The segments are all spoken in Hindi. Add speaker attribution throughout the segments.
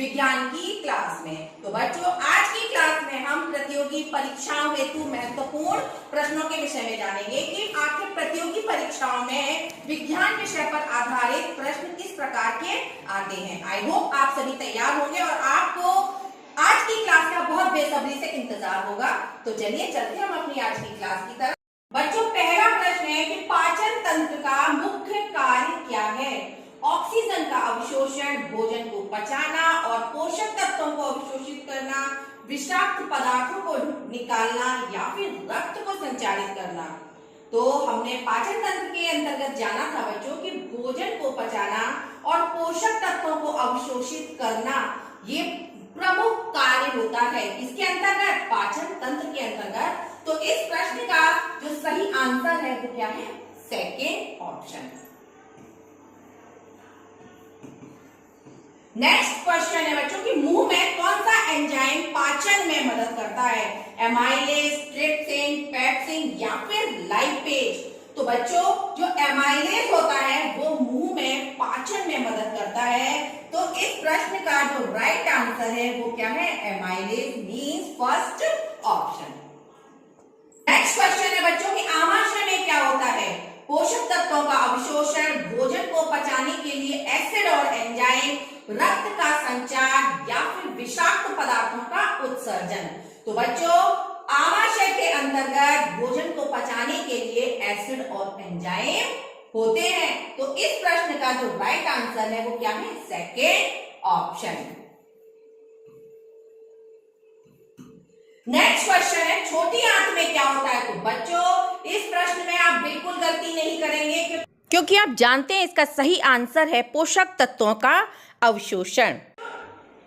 Speaker 1: विज्ञान की क्लास में। तो बच्चों आज की क्लास में हम प्रतियोगी परीक्षाओं हेतु महत्वपूर्ण प्रश्नों के विषय में जानेंगे कि आखिर प्रतियोगी परीक्षाओं में विज्ञान विषय पर आधारित प्रश्न किस प्रकार के आते हैं। आई होप आप सभी तैयार होंगे और आपको आज की क्लास का बहुत बेसब्री से इंतजार होगा। तो चलिए चलते हैं हम अपनी आज की क्लास की तरफ। बच्चों पहला प्रश्न है कि पाचन तंत्र का मुख्य कार्य क्या है। ऑक्सीजन का अवशोषण, भोजन को पचाना और पोषक तत्वों को अवशोषित करना, विषाक्त पदार्थों को निकालना या फिर रक्त को संचारित करना। तो हमने पाचन तंत्र के अंतर्गत जाना था बच्चों कि भोजन को पचाना और पोषक तत्वों को अवशोषित करना ये प्रमुख कार्य होता है इसके अंतर्गत, पाचन तंत्र के अंतर्गत। तो इस प्रश्न का जो सही आंसर है वो क्या है? Second option. नेक्स्ट क्वेश्चन है बच्चों कि मुंह में कौन सा एंजाइम पाचन में मदद करता है। एमाइलेज, ट्रिप्सिन, पेप्सिन या फिर लाइपेज। तो बच्चों जो एमाइलेज होता है वो मुंह में पाचन में मदद करता है। तो इस प्रश्न का जो राइट आंसर है वो क्या है? Amylase means first option. Next question है बच्चों कि आमाशय में क्या होता है। पोषक तत्वों का अवशोषण, भोजन को पचाने के लिए एसिड और एंजाइम, रक्त का संचार या फिर विषाक्त पदार्थों का उत्सर्जन। तो बच्चों आमाशय के अंतर्गत भोजन को पचाने के लिए एसिड और एंजाइम होते हैं। तो इस प्रश्न का जो राइट आंसर है वो क्या है? Second option. नेक्स्ट क्वेश्चन है छोटी आंत में क्या होता है। तो बच्चों इस प्रश्न में आप बिल्कुल गलती नहीं करेंगे क्योंकि आप जानते हैं इसका सही आंसर है पोषक तत्वों का अवशोषण।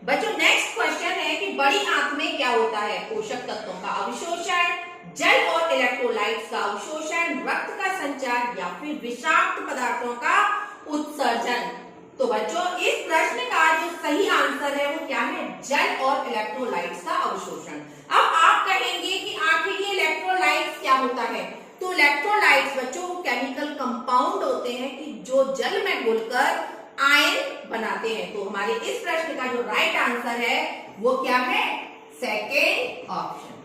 Speaker 1: बच्चों नेक्स्ट क्वेश्चन है कि बड़ी आंत में क्या होता है। पोषक तत्वों का अवशोषण, जल और इलेक्ट्रोलाइट्स का अवशोषण, रक्त का संचार या फिर विषाक्त पदार्थों का उत्सर्जन। तो बच्चों इस प्रश्न का जो सही आंसर है वो क्या है? जल और इलेक्ट्रोलाइट्स का अवशोषण। अब आप कहेंगे कि आखिर ये इलेक्ट्रोलाइट्स क्या होता है। तो इलेक्ट्रोलाइट्स बच्चों वो केमिकल कंपाउंड होते हैं कि जो जल में घुलकर आयन बनाते हैं। तो हमारे इस प्रश्न का जो राइट आंसर है वो क्या है? Second option.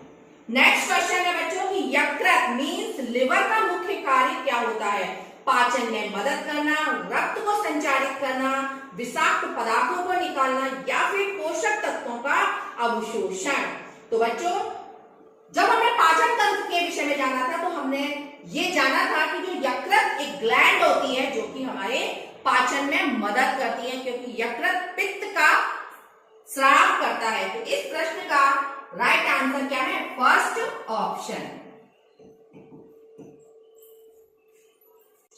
Speaker 1: नेक्स्ट क्वेश्चन है बच्चों कि यकृत मींस लिवर का मुख्य कार्य क्या होता है। पाचन में मदद करना, रक्त को संचारित करना, विषाक्त पदार्थों को निकालना या फिर पोषक तत्वों का अवशोषण। तो बच्चों जब हमने पाचन तंत्र के विषय में जाना था तो हमने ये जाना था कि जो यकृत एक ग्लैंड होती है जो कि हमारे पाचन में मदद करती है क्योंकि यकृत पित्त का स्राव करता है। तो इस प्रश्न का राइट आंसर क्या है? First option.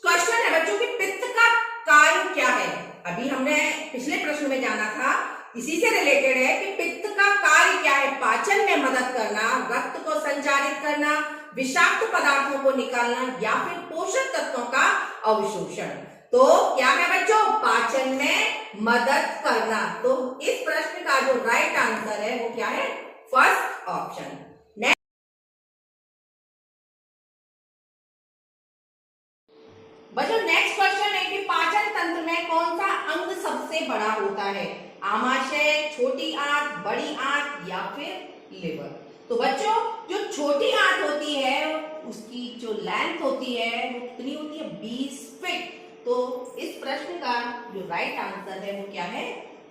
Speaker 1: क्वेश्चन है बच्चों कि पित्त का कार्य क्या है। अभी हमने पिछले प्रश्न में जाना था, इसी से रिलेटेड है कि पित्त का कार्य क्या है। पाचन में मदद करना, रक्त को संचारित करना, विषाक्त पदार्थों को निकालना या फिर पोषक तत्वों का अवशोषण। तो क्या है बच्चों? पाचन में मदद करना। तो इस प्रश्न का जो राइट आंसर है वो क्या है? First option. बच्चों नेक्स्ट क्वेश्चन है कि पाचन तंत्र में कौन सा अंग सबसे बड़ा होता है। आमाशय, छोटी आंत, बड़ी आंत या फिर लिवर। तो बच्चों जो छोटी आंत होती है उसकी जो लेंथ होती है वो कितनी होती है? 20 फीट। तो इस प्रश्न का जो राइट आंसर है वो क्या है?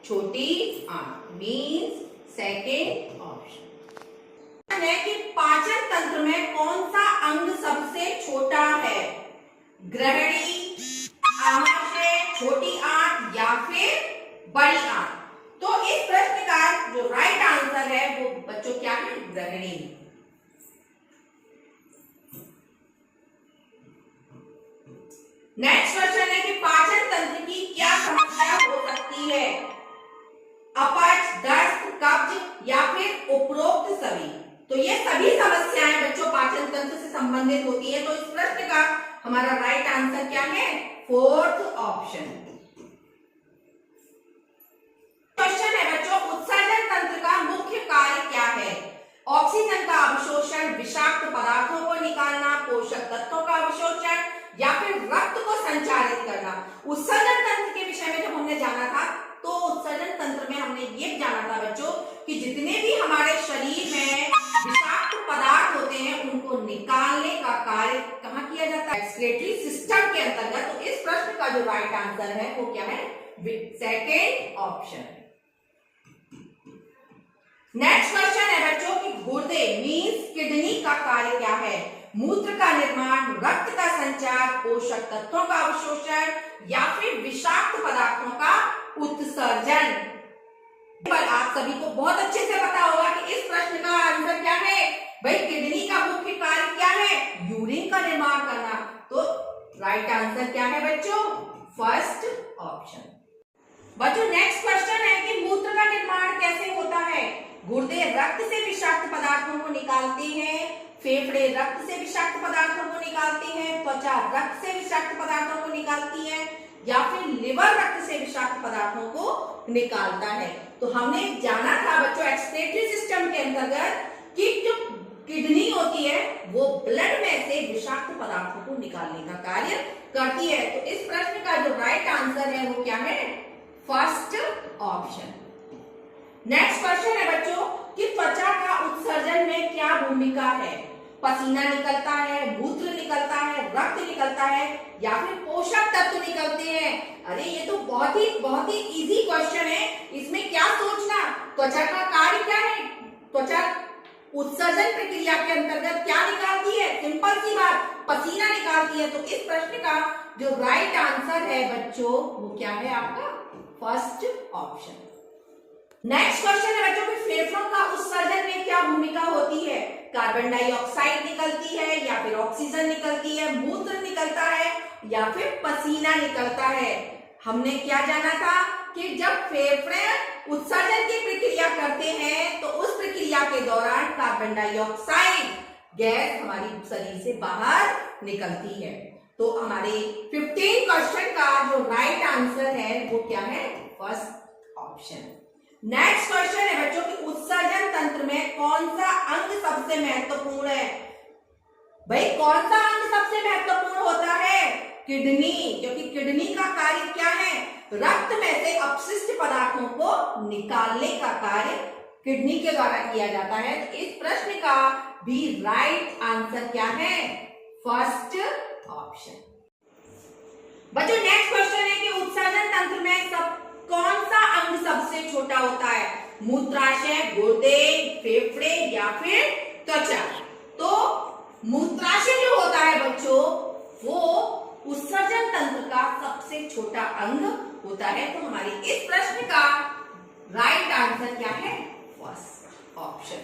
Speaker 1: छोटी आंत मींस सेकेंड ऑप्शन। है कि पाचन तंत्र में कौन सा अंग सबसे छोटा है। ग्रहणी, आमाशय, छोटी आंत या फिर बड़ी आंत। तो इस प्रश्न का जो राइट आंसर है वो बच्चों क्या है? ग्रहणी। नेक्स्ट क्वेश्चन है कि पाचन तंत्र की क्या समस्या हो सकती है। अपच, दस्त, कब्ज या फिर उपरोक्त सभी। तो ये सभी समस्याएं बच्चों पाचन तंत्र से संबंधित होती है। तो इस प्रश्न का हमारा राइट आंसर क्या है? Fourth option. क्वेश्चन है बच्चों उत्सर्जन तंत्र का मुख्य कार्य क्या है। ऑक्सीजन का अवशोषण, विषाक्त पदार्थों को निकालना, पोषक तत्वों का अवशोषण या फिर रक्त को संचारित करना। उत्सर्जन तंत्र के विषय में जब हमने जाना था तो उत्सर्जन तंत्र में हमने हमने ये जाना था बच्चों कि जितने भी हमारे शरीर में विषाक्त पदार्थ होते हैं उनको निकालने का कार्य कहाँ किया जाता है? एक्सक्रीटरी सिस्टम के अंतर्गत। तो इस प्रश्न का जो राइट आंसर है वो क्या है? Second option. नेक्स्ट क्वेश्चन है बच्चों कि गुर्दे मींस किडनी का कार्य क्या है? मूत्र का निर्माण, रक्त का संचार, पोषक तत्वों का अवशोषण या फिर विषाक्त पदार्थों का उत्सर्जन। आप सभी को बहुत अच्छे से पता होगा कि इस प्रश्न का आंसर क्या है भाई? किडनी का मुख्य कार्य क्या है? यूरिन का निर्माण करना। तो राइट आंसर क्या है बच्चों? First option. बच्चों नेक्स्ट क्वेश्चन है कि मूत्र का निर्माण कैसे होता है? गुर्दे रक्त से विषाक्त पदार्थों को निकालते हैं, फेफड़े रक्त से विषाक्त पदार्थों को निकालते हैं, त्वचा रक्त से विषाक्त पदार्थों को निकालती है या फिर लिवर रक्त से विषाक्त पदार्थों को निकालता है। तो हमने जाना था बच्चों एक्सक्रीटरी सिस्टम के अंतर्गत कि जो किडनी होती है वो ब्लड में से विषाक्त पदार्थों को निकालने का कार्य करती है। तो इस प्रश्न का जो राइट आंसर है वो क्या है? First option. नेक्स्ट क्वेश्चन है बच्चों कि त्वचा का उत्सर्जन में क्या भूमिका है? पसीना निकलता है, मूत्र निकलता है, रक्त निकलता है या फिर पोषक तत्व निकलते हैं? अरे ये तो बहुत ही इजी क्वेश्चन है। इसमें क्या सोचना? त्वचा का कार्य क्या है? त्वचा उत्सर्जन प्रक्रिया के अंतर्गत क्या निकालती है? सिंपल सी बात, पसीना निकालती है। तो इस प्रश्न का जो राइट आंसर है बच्चों वो क्या है आपका? First option. नेक्स्ट क्वेश्चन है बच्चों कि फेफड़ों का उत्सर्जन में क्या भूमिका होती है? कार्बन डाइऑक्साइड निकलती है या फिर ऑक्सीजन निकलती है, मूत्र निकलता है या फिर पसीना निकलता है? हमने क्या जाना था कि जब फेफड़े उत्सर्जन की प्रक्रिया करते हैं तो उस प्रक्रिया के दौरान कार्बन डाइऑक्साइड गैस हमारी शरीर से बाहर निकलती है। तो हमारे 15 क्वेश्चन का जो राइट आंसर है वो क्या है? First option. नेक्स्ट क्वेश्चन है बच्चों कि उत्सर्जन तंत्र में कौन सा अंग सबसे महत्वपूर्ण है? भाई कौन सा अंग सबसे महत्वपूर्ण होता है? किडनी, क्योंकि किडनी का कार्य क्या है? रक्त में से अपशिष्ट पदार्थों को निकालने का कार्य किडनी के द्वारा किया जाता है। तो इस प्रश्न का भी राइट आंसर क्या है? First option. बच्चों नेक्स्ट क्वेश्चन है कि उत्सर्जन तंत्र में कौन सा अंग सबसे छोटा होता है? मूत्राशय, गुर्दे, फेफड़े या फिर त्वचा? तो मूत्राशय जो होता है बच्चों वो उत्सर्जन तंत्र का सबसे छोटा अंग होता है। तो हमारे इस प्रश्न का राइट आंसर क्या है? First option.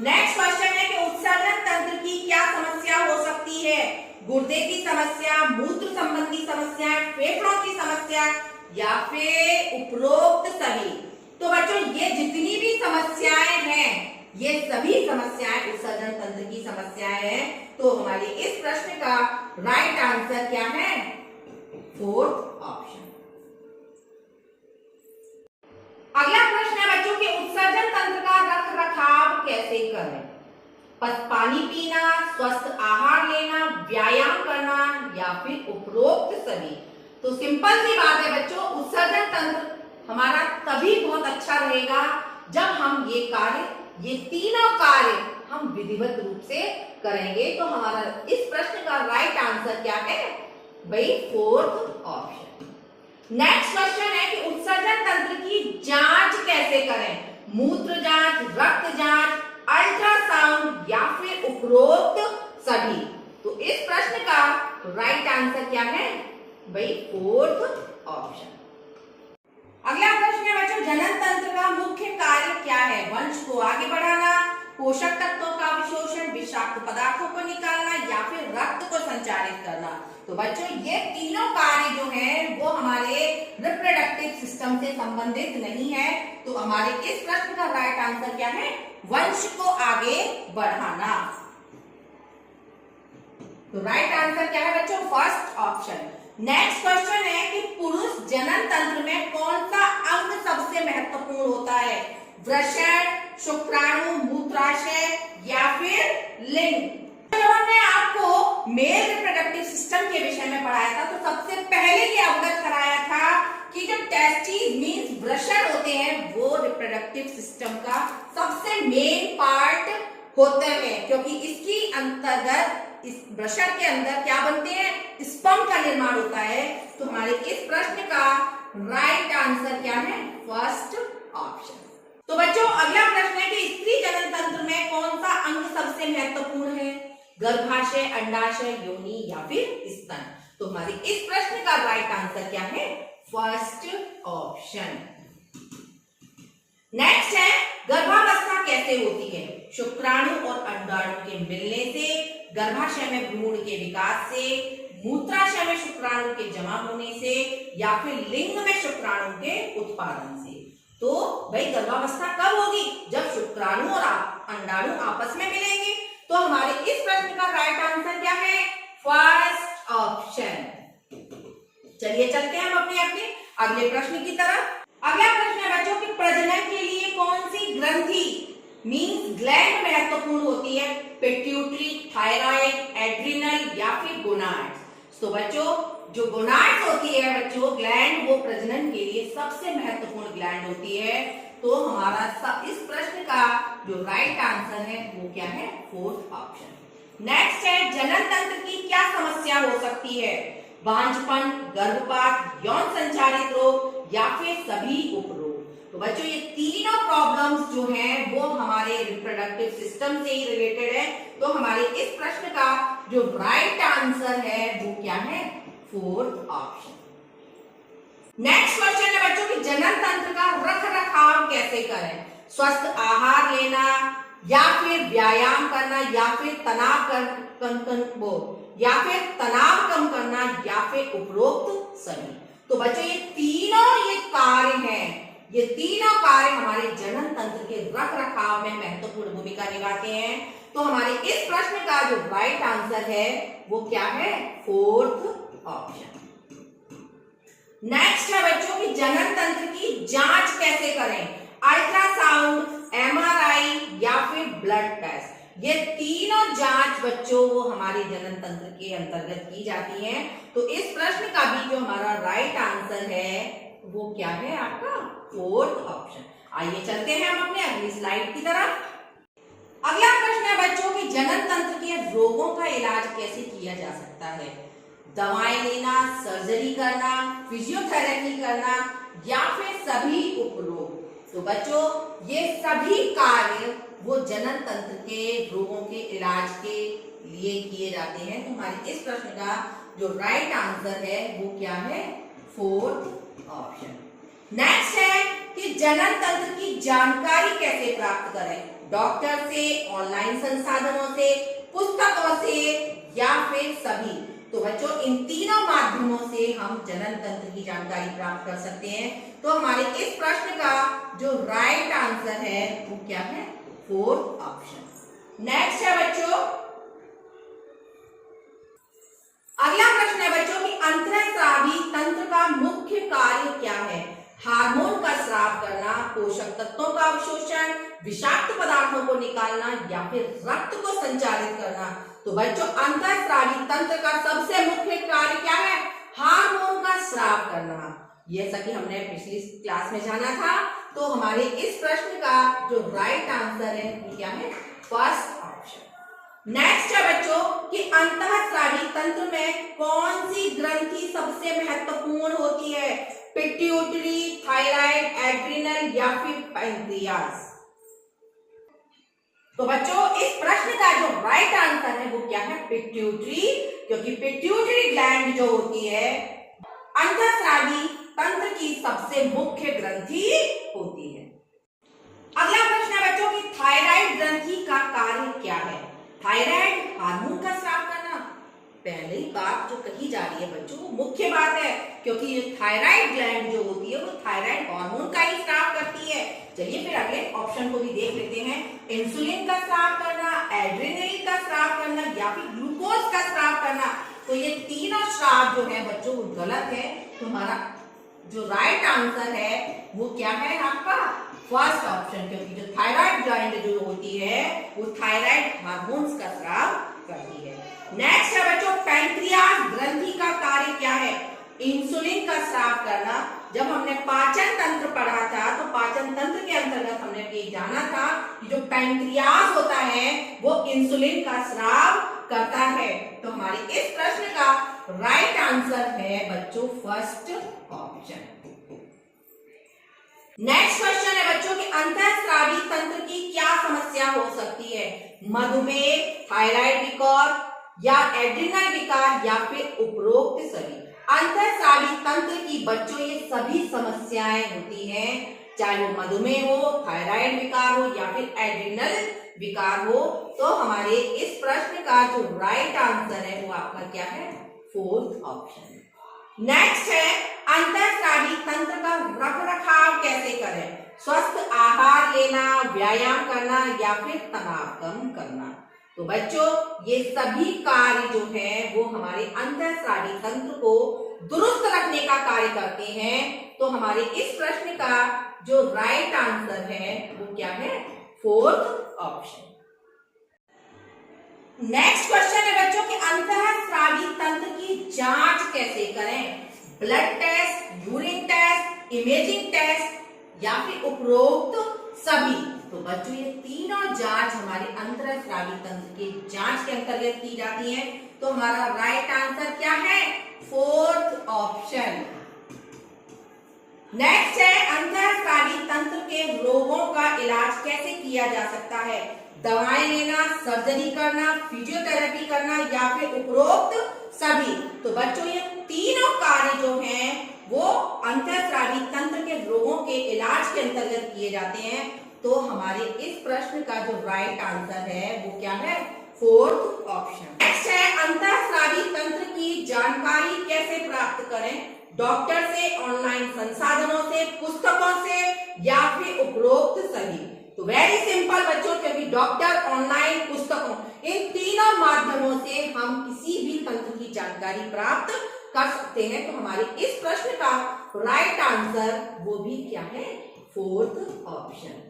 Speaker 1: नेक्स्ट क्वेश्चन है कि उत्सर्जन तंत्र की क्या समस्या हो सकती है? गुर्दे की समस्या, मूत्र संबंधी समस्या, फेफड़ों की समस्या या फिर उपरोक्त सभी? तो बच्चों ये जितनी भी समस्याएं हैं ये सभी समस्याएं उत्सर्जन तंत्र की समस्याएं हैं। तो हमारे इस प्रश्न का राइट आंसर क्या है? Fourth option. अगला प्रश्न है बच्चों कि उत्सर्जन तंत्र का रख रखाव कैसे करें? पानी पीना, स्वस्थ आहार लेना, व्यायाम करना या फिर उपरोक्त सभी? तो सिंपल सी बात है बच्चों, उत्सर्जन तंत्र हमारा तभी बहुत अच्छा रहेगा जब हम ये तीनों कार्य हम विधिवत रूप से करेंगे। तो हमारा इस प्रश्न का राइट आंसर क्या है? भाई फोर्थ ऑप्शन। नेक्स्ट क्वेश्चन है कि उत्सर्जन तंत्र की जांच कैसे करें? मूत्र जांच, रक्त जांच, अल्ट्रासाउंड या फिर उपरोक्त सभी? तो इस प्रश्न का राइट आंसर क्या है? भाई फोर्थ ऑप्शन। अगला प्रश्न है बच्चों जनन तंत्र का मुख्य कार्य क्या है? वंश को आगे बढ़ाना, पोषक तत्वों का अवशोषण, विषाक्त पदार्थों को निकालना या फिर रक्त को संचारित करना? तो बच्चों ये तीनों कार्य जो हैं वो हमारे रिप्रोडक्टिव सिस्टम से संबंधित नहीं है। तो हमारे इस प्रश्न का राइट आंसर क्या है? वंश को आगे बढ़ाना। तो राइट आंसर क्या है बच्चों? First option. नेक्स्ट क्वेश्चन है कि पुरुष जनन तंत्र में कौन सा अंग सबसे महत्वपूर्ण होता है? वृषण, शुक्राणु, मूत्राशय या फिर लिंग? जब हमने आपको मेल रिप्रोडक्टिव सिस्टम के विषय में पढ़ाया था तो सबसे पहले ये अवगत कराया था कि जो टेस्टिस मींस वृषण होते हैं वो रिप्रोडक्टिव सिस्टम का सबसे मेन पार्ट होते हैं, क्योंकि इसकी अंतर्गत इस वृषण के अंदर क्या बनते हैं, स्पर्म का निर्माण होता है। तो हमारे इस प्रश्न का राइट आंसर क्या है, फर्स्ट ऑप्शन। तो बच्चों अगला प्रश्न है कि स्त्री जनन तंत्र में कौन सा अंग सबसे महत्वपूर्ण है, गर्भाशय, अंडाशय, योनि या फिर स्तन। तो हमारे इस प्रश्न का राइट आंसर क्या है, फर्स्ट ऑप्शन। नेक्स्ट है गर्भावस्था कैसे होती है, शुक्राणु और अंडाणु के मिलने से, गर्भाशय में भ्रूण के विकास से, मूत्राशय में शुक्राणु के जमा होने से, या फिर लिंग में शुक्राणु के उत्पादन से। तो भाई गर्भावस्था कब होगी, जब शुक्राणु और अंडाणु आपस में मिलेंगे। तो हमारे इस प्रश्न का राइट आंसर क्या है, फर्स्ट ऑप्शन। चलिए चलते हैं हम अपने अगले प्रश्न की तरफ। अगला प्रश्न है बच्चों कि प्रजनन के लिए कौन सी ग्रंथि मींस ग्लैंड महत्वपूर्ण होती है, पिट्यूटरी, थायराइड, एड्रिनल या फिर गोनाड्स। तो बच्चों जो गोनाड्स होती है बच्चों ग्लैंड, वो प्रजनन के लिए सबसे महत्वपूर्ण ग्लैंड होती है। तो हमारा इस प्रश्न का जो राइट आंसर है वो क्या है, फोर्थ ऑप्शन। नेक्स्ट है जनन तंत्र की क्या समस्या हो सकती है, बांझपन, गर्भपात, यौन संचारित रोग या फिर सभी उपरोग। तो बच्चों ये तीनों प्रॉब्लम्स जो हैं वो हमारे रिप्रोडक्टिव सिस्टम से ही रिलेटेड है। तो हमारे इस प्रश्न का जो राइट आंसर है वो क्या है, फोर्थ ऑप्शन। नेक्स्ट क्वेश्चन है बच्चों कि जनन तंत्र का रख रखाव कैसे करें, स्वस्थ आहार लेना या फिर व्यायाम करना या फिर तनाव कम करना या फिर उपरोक्त सभी। तो बच्चों ये तीनों कार्य हैं, ये तीनों कार्य हमारे जनन तंत्र के रख रखाव में महत्वपूर्ण भूमिका निभाते हैं। तो हमारे इस प्रश्न का जो राइट आंसर है वो क्या है, फोर्थ ऑप्शन। नेक्स्ट है बच्चों कि जनन तंत्र की जांच कैसे करें, अल्ट्रासाउंड, एमआरआई या फिर ब्लड टेस्ट। ये तीनों जांच बच्चों वो हमारे जनन तंत्र के अंतर्गत की जाती हैं। तो इस प्रश्न का भी जो हमारा राइट आंसर है वो क्या है आपका, फोर्थ ऑप्शन। आइए चलते हैं हम अपने अगली स्लाइड की तरफ। अगला प्रश्न है बच्चों कि जनन तंत्र के रोगों का इलाज कैसे किया जा सकता है, दवाएं लेना, सर्जरी करना, फिजियोथेरेपी करना या फिर सभी उपरोग। तो बच्चों ये सभी कार्य वो जनन तंत्र के रोगों के इलाज के लिए किए जाते हैं। तो हमारे इस प्रश्न का जो राइट आंसर है वो क्या है, फोर्थ ऑप्शन। नेक्स्ट है कि जनन तंत्र की जानकारी कैसे प्राप्त करें, डॉक्टर से, ऑनलाइन संसाधनों से, पुस्तकों से या फिर सभी। तो बच्चों इन तीनों माध्यमों से हम जनन तंत्र की जानकारी प्राप्त कर सकते हैं। तो हमारे इस प्रश्न का जो राइट आंसर है वो क्या है, फोर्थ ऑप्शन। नेक्स्ट है बच्चों अगला प्रश्न है बच्चों कि अंतःस्रावी तंत्र का मुख्य कार्य क्या है, हार्मोन का स्राव करना, पोषक तत्वों का अवशोषण, विषाक्त पदार्थों को निकालना या फिर रक्त को संचारित करना। तो बच्चों अंतःस्रावी तंत्र का सबसे मुख्य कार्य क्या है, हार्मोन का स्राव करना। जैसा कि हमने पिछली क्लास में जाना था। तो हमारे इस प्रश्न का जो राइट आंसर है वो क्या है, फर्स्ट ऑप्शन। नेक्स्ट है बच्चों कि अंतःस्रावी तंत्र में कौन सी ग्रंथि सबसे महत्वपूर्ण होती है, पिट्यूटरी, थायराइड, एड्रिनल या फिर पैंक्रियास। तो बच्चों इस प्रश्न का जो राइट आंसर है वो क्या है, पिट्यूटरी, क्योंकि पिट्यूटरी ग्लैंड जो होती है अंतःस्रावी तंत्र की सबसे मुख्य ग्रंथि होती है। अगला प्रश्न है बच्चों कि थायराइड ग्रंथि का कार्य क्या है, थायराइड हार्मोन का स्राव करना। पहली बात जो कही जा रही है बच्चों वो मुख्य बात है, क्योंकि ये थायराइड ग्लैंड जो होती है वो थायराइड हार्मोन का ही स्राव करती है। चलिए फिर अगले ऑप्शन को भी देख लेते हैं, इंसुलिन का स्राव करना, एड्रेनलिन का स्राव करना या फिर ग्लूकोज का स्राव करना। तो ये तीनों स्राव जो है बच्चों वो गलत है। तो हमारा जो राइट आंसर है वो क्या है आपका, फर्स्ट ऑप्शन, क्योंकि जो थायराइड ग्लैंड जो होती है वो थायराइड हार्मोन्स का स्राव करती है। नेक्स्ट है बच्चों पैंक्रियास ग्रंथि का कार्य क्या है, इंसुलिन का स्राव करना। जब हमने पाचन तंत्र पढ़ा था तो पाचन तंत्र के अंतर्गत हमने ये जाना था कि जो पैंक्रियाज होता है वो इंसुलिन का स्राव करता है। तो हमारे इस प्रश्न का राइट आंसर है बच्चों फर्स्ट ऑप्शन। नेक्स्ट क्वेश्चन है बच्चों कि अंतःस्रावी तंत्र की क्या समस्या हो सकती है? मधुमेह, थायराइड विकार या एड्रिनल विकार या फिर उपरोक्त सभी। अंतःस्रावी तंत्र की बच्चों ये सभी समस्याएं होती हैं, चाहे वो मधुमेह हो, थायराइड विकार हो या फिर एड्रिनल विकार हो। तो हमारे इस प्रश्न का जो राइट आंसर है वो आपका क्या है? Fourth option. नेक्स्ट है अंतःस्रावी तंत्र का रखरखाव कैसे करें? स्वस्थ आहार लेना, व्यायाम करना या फिर तनाव कम करना। तो बच्चों ये सभी कार्य जो है वो हमारे अंतःस्रावी तंत्र को दुरुस्त रखने का कार्य करते हैं। तो हमारे इस प्रश्न का जो राइट आंसर है वो क्या है? Fourth option. नेक्स्ट क्वेश्चन है बच्चों कि अंतःस्रावी तंत्र की जांच कैसे करें? Blood test, urine test, imaging test या फिर उपरोक्त सभी। तो बच्चों ये तीनों जांच हमारे अंतःस्रावी तंत्र के जांच के अंतर्गत की जाती है। तो हमारा राइट आंसर क्या है? Fourth option. नेक्स्ट है अंतःस्रावी तंत्र के रोगों का इलाज कैसे किया जा सकता है? दवाएं लेना, सर्जरी करना, फिजियोथेरेपी करना या फिर उपरोक्त सभी। तो बच्चों ये तीनों कार्य जो हैं वो अंतःस्रावी तंत्र के रोगों के इलाज के अंतर्गत किए जाते हैं। तो हमारे इस प्रश्न का जो राइट आंसर है वो क्या है? Fourth option. नेक्स्ट है अंतःस्रावी तंत्र की जानकारी कैसे प्राप्त करें? डॉक्टर से, ऑनलाइन संसाधनों से, पुस्तकों से या फिर उपरोक्त सभी। तो वेरी सिंपल बच्चों, क्योंकि डॉक्टर, ऑनलाइन, पुस्तकों, इन तीनों माध्यमों से हम किसी भी तंत्र की जानकारी प्राप्त कर सकते हैं। तो हमारे इस प्रश्न का राइट आंसर वो भी क्या है? Fourth option.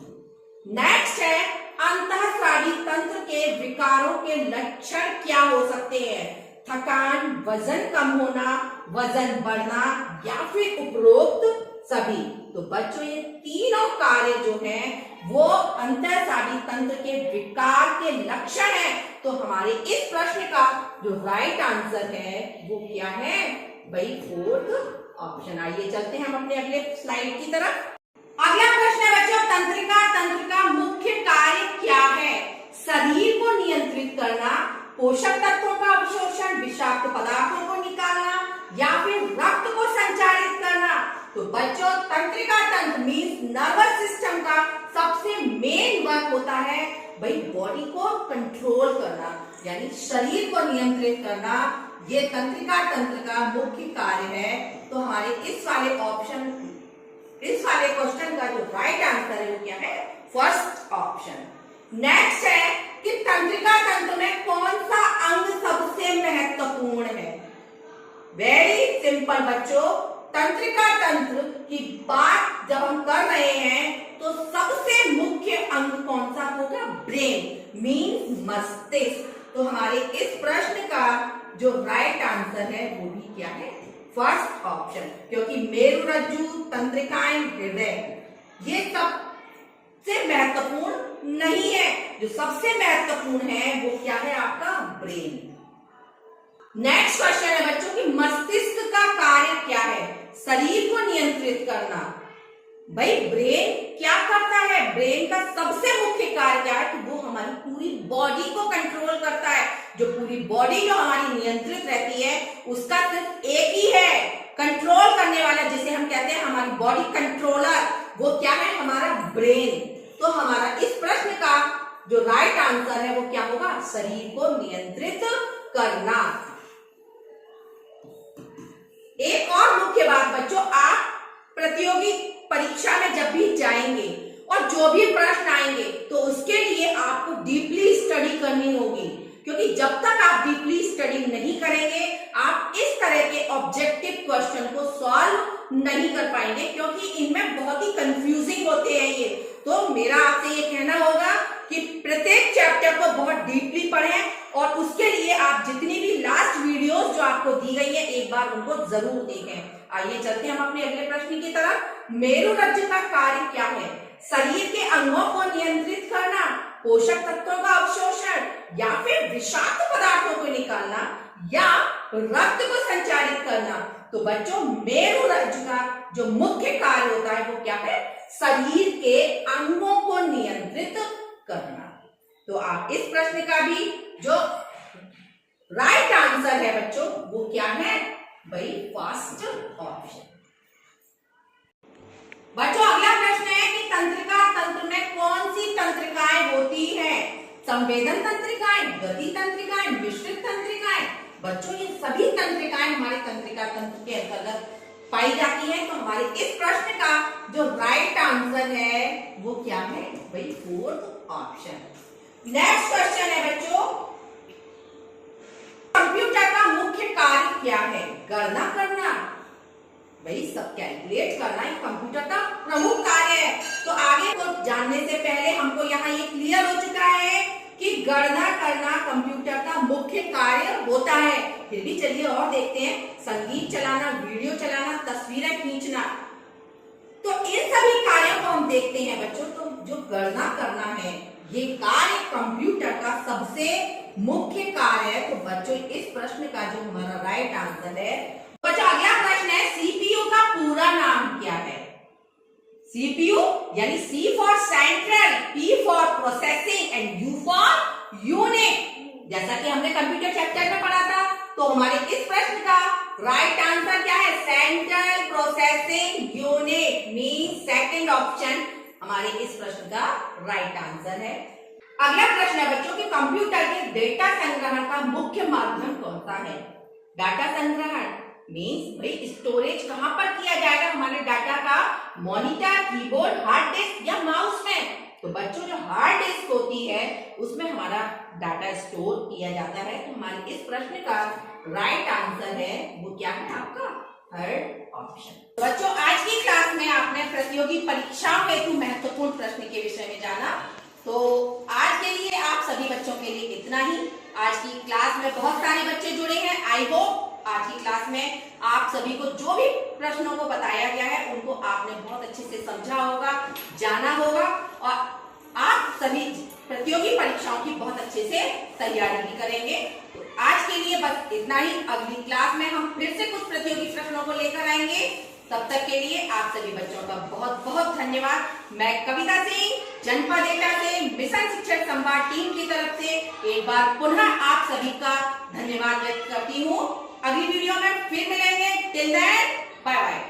Speaker 1: नेक्स्ट है अंतःस्रावी तंत्र के विकारों के लक्षण क्या हो सकते हैं? थकान, वजन कम होना, वजन बढ़ना या फिर उपरोक्त सभी। तो बच्चों ये तीनों कार्य जो हैं वो अंतःस्रावी तंत्र के विकार के लक्षण हैं। तो हमारे इस प्रश्न का जो राइट आंसर है वो क्या है? भाई फोर्थ ऑप्शन। आइए चलते हैं हम अपने अगले स्लाइड की तरफ। अगला प्रश्न है बच्चों तंत्रिका तंत्र का मुख्य कार्य क्या है? शरीर को नियंत्रित करना, पोषक तत्वों का अवशोषण, विषाक्त पदार्थों को निकालना या फिर रक्त को संचारित करना। तो बच्चों तंत्रिका तंत्र मींस नर्वस सिस्टम का सबसे मेन वर्क होता है भाई बॉडी को कंट्रोल करना, यानी शरीर को नियंत्रित करना। ये तंत्रिका तंत्र का मुख्य कार्य है। तो हमारे इस वाले क्वेश्चन का जो राइट आंसर है वो क्या है? First option. नेक्स्ट है कि तंत्रिका तंत्र में कौन सा अंग सबसे महत्वपूर्ण है? वेरी सिंपल बच्चों, तंत्रिका तंत्र की बात जब हम कर रहे हैं तो सबसे मुख्य अंग कौन सा होगा? ब्रेन मीन्स मस्तिष्क। तो हमारे इस प्रश्न का जो राइट आंसर है वो भी क्या है? फर्स्ट ऑप्शन, क्योंकि मेरुरज्जु, तंत्रिकाएं, हृदय ये सबसे महत्वपूर्ण नहीं है। जो सबसे महत्वपूर्ण है वो क्या है? आपका ब्रेन। नेक्स्ट क्वेश्चन है बच्चों कि मस्तिष्क का कार्य क्या है? शरीर को नियंत्रित करना। भाई ब्रेन क्या करता है? ब्रेन का सबसे मुख्य कार्य क्या है? कि वो हमारी पूरी बॉडी को कंट्रोल करता है। जो पूरी बॉडी जो हमारी नियंत्रित रहती है उसका सिर्फ एक ही है कंट्रोल करने वाला, जिसे हम कहते हैं हमारी बॉडी कंट्रोलर। वो क्या है? हमारा ब्रेन। तो हमारा इस प्रश्न का जो राइट आंसर है वो क्या होगा? शरीर को नियंत्रित करना। एक और मुख्य बात बच्चों, आप प्रतियोगी परीक्षा में जब भी जाएंगे और जो भी प्रश्न आएंगे तो उसके लिए आपको डीपली स्टडी करनी होगी, क्योंकि जब तक आप डीपली स्टडी नहीं करेंगे आप इस तरह के ऑब्जेक्टिव क्वेश्चन को सॉल्व नहीं कर पाएंगे, क्योंकि इनमें बहुत ही कंफ्यूजिंग होते हैं ये। तो मेरा आपसे ये कहना होगा कि प्रत्येक चैप्टर को बहुत डीपली पढ़ें और उसके लिए आप जितनी भी लास्ट वीडियोस जो आपको दी गई है एक बार उनको जरूर देखें। आइए चलते हैं हम अपने अगले प्रश्न की तरफ। मेरुरज्जु का कार्य क्या है? शरीर के अंगों को नियंत्रित करना, पोषक तत्वों का अवशोषण, या फिर विषाक्त पदार्थों को निकालना, या रक्त को संचारित करना। तो बच्चों मेरुरज्जु का जो मुख्य कार्य होता है वो क्या है? शरीर के अंगों को नियंत्रित करना। तो आप इस प्रश्न का भी जो राइट आंसर है बच्चों वो क्या है भाई? First option. बच्चों अगला प्रश्न है कि तंत्रिका तंत्र में कौन सी तंत्रिकाएं होती हैं? संवेदन तंत्रिकाएं, गति तंत्रिकाएं, मिश्रित तंत्रिकाएं। बच्चों ये सभी तंत्रिकाएं हमारे तंत्रिका तंत्र के अंतर्गत पाई जाती हैं। तो हमारे इस प्रश्न का जो राइट आंसर है वो क्या है भाई? Fourth option. नेक्स्ट क्वेश्चन है बच्चों, कंप्यूटर का मुख्य कार्य क्या है? गणना करना, भाई सब कैलकुलेट करना एक कंप्यूटर का प्रमुख कार्य है। तो आगे को जानने से पहले हमको यहाँ ये क्लियर हो चुका है कि गणना करना कंप्यूटर का मुख्य कार्य होता है। फिर भी चलिए और देखते हैं, संगीत चलाना, वीडियो चलाना, तस्वीरें खींचना, तो इन सभी कार्यों को हम देखते हैं बच्चों। तो जो गणना करना है ये कार्य कंप्यूटर का सबसे मुख्य कार्य है। तो बच्चों इस प्रश्न का जो हमारा राइट आंसर है बच्चों, अगला प्रश्न है सीपीयू का पूरा नाम क्या है? सीपीयू यानी C for central, P for processing and U for unit. जैसा कि हमने कंप्यूटर चैप्टर में पढ़ा था, तो हमारे इस प्रश्न का राइट आंसर क्या है? Central processing unit means second option हमारे इस प्रश्न का राइट आंसर है। अगला प्रश्न है बच्चों कि कंप्यूटर के डेटा संग्रहण का मुख्य माध्यम कौन सा है? डाटा संग्रहण मींस भाई स्टोरेज कहां पर किया जाएगा हमारे डाटा का? मॉनिटर, कीबोर्ड, हार्ड डिस्क या माउस में? तो बच्चों जो हार्ड डिस्क होती है उसमें हमारा डाटा स्टोर किया जाता है। तो हमारे इस प्रश्न का राइट आंसर है वो क्या है आपका? Third option. बच्चों आज की क्लास में आपने प्रतियोगी परीक्षाओं हेतु महत्वपूर्ण प्रश्न के विषय में जाना। तो आज के लिए आप सभी बच्चों के लिए इतना ही। आज की क्लास में बहुत सारे बच्चे जुड़े हैं। आई होप आज की क्लास में आप सभी को जो भी प्रश्नों को बताया गया है उनको आपने बहुत अच्छे से समझा होगा, जाना होगा, और आप सभी प्रतियोगी परीक्षाओं की बहुत अच्छे से तैयारी भी करेंगे। तो आज के लिए बस इतना ही। अगली क्लास में हम फिर से कुछ प्रतियोगी प्रश्नों को लेकर आएंगे। तब तक के लिए आप सभी बच्चों का बहुत बहुत धन्यवाद। मैं कविता सिंह, जनपद एटा से मिशन शिक्षक संवाद टीम की तरफ से एक बार पुनः आप सभी का धन्यवाद व्यक्त करती हूँ। अगली वीडियो में फिर मिलेंगे। Till then bye bye.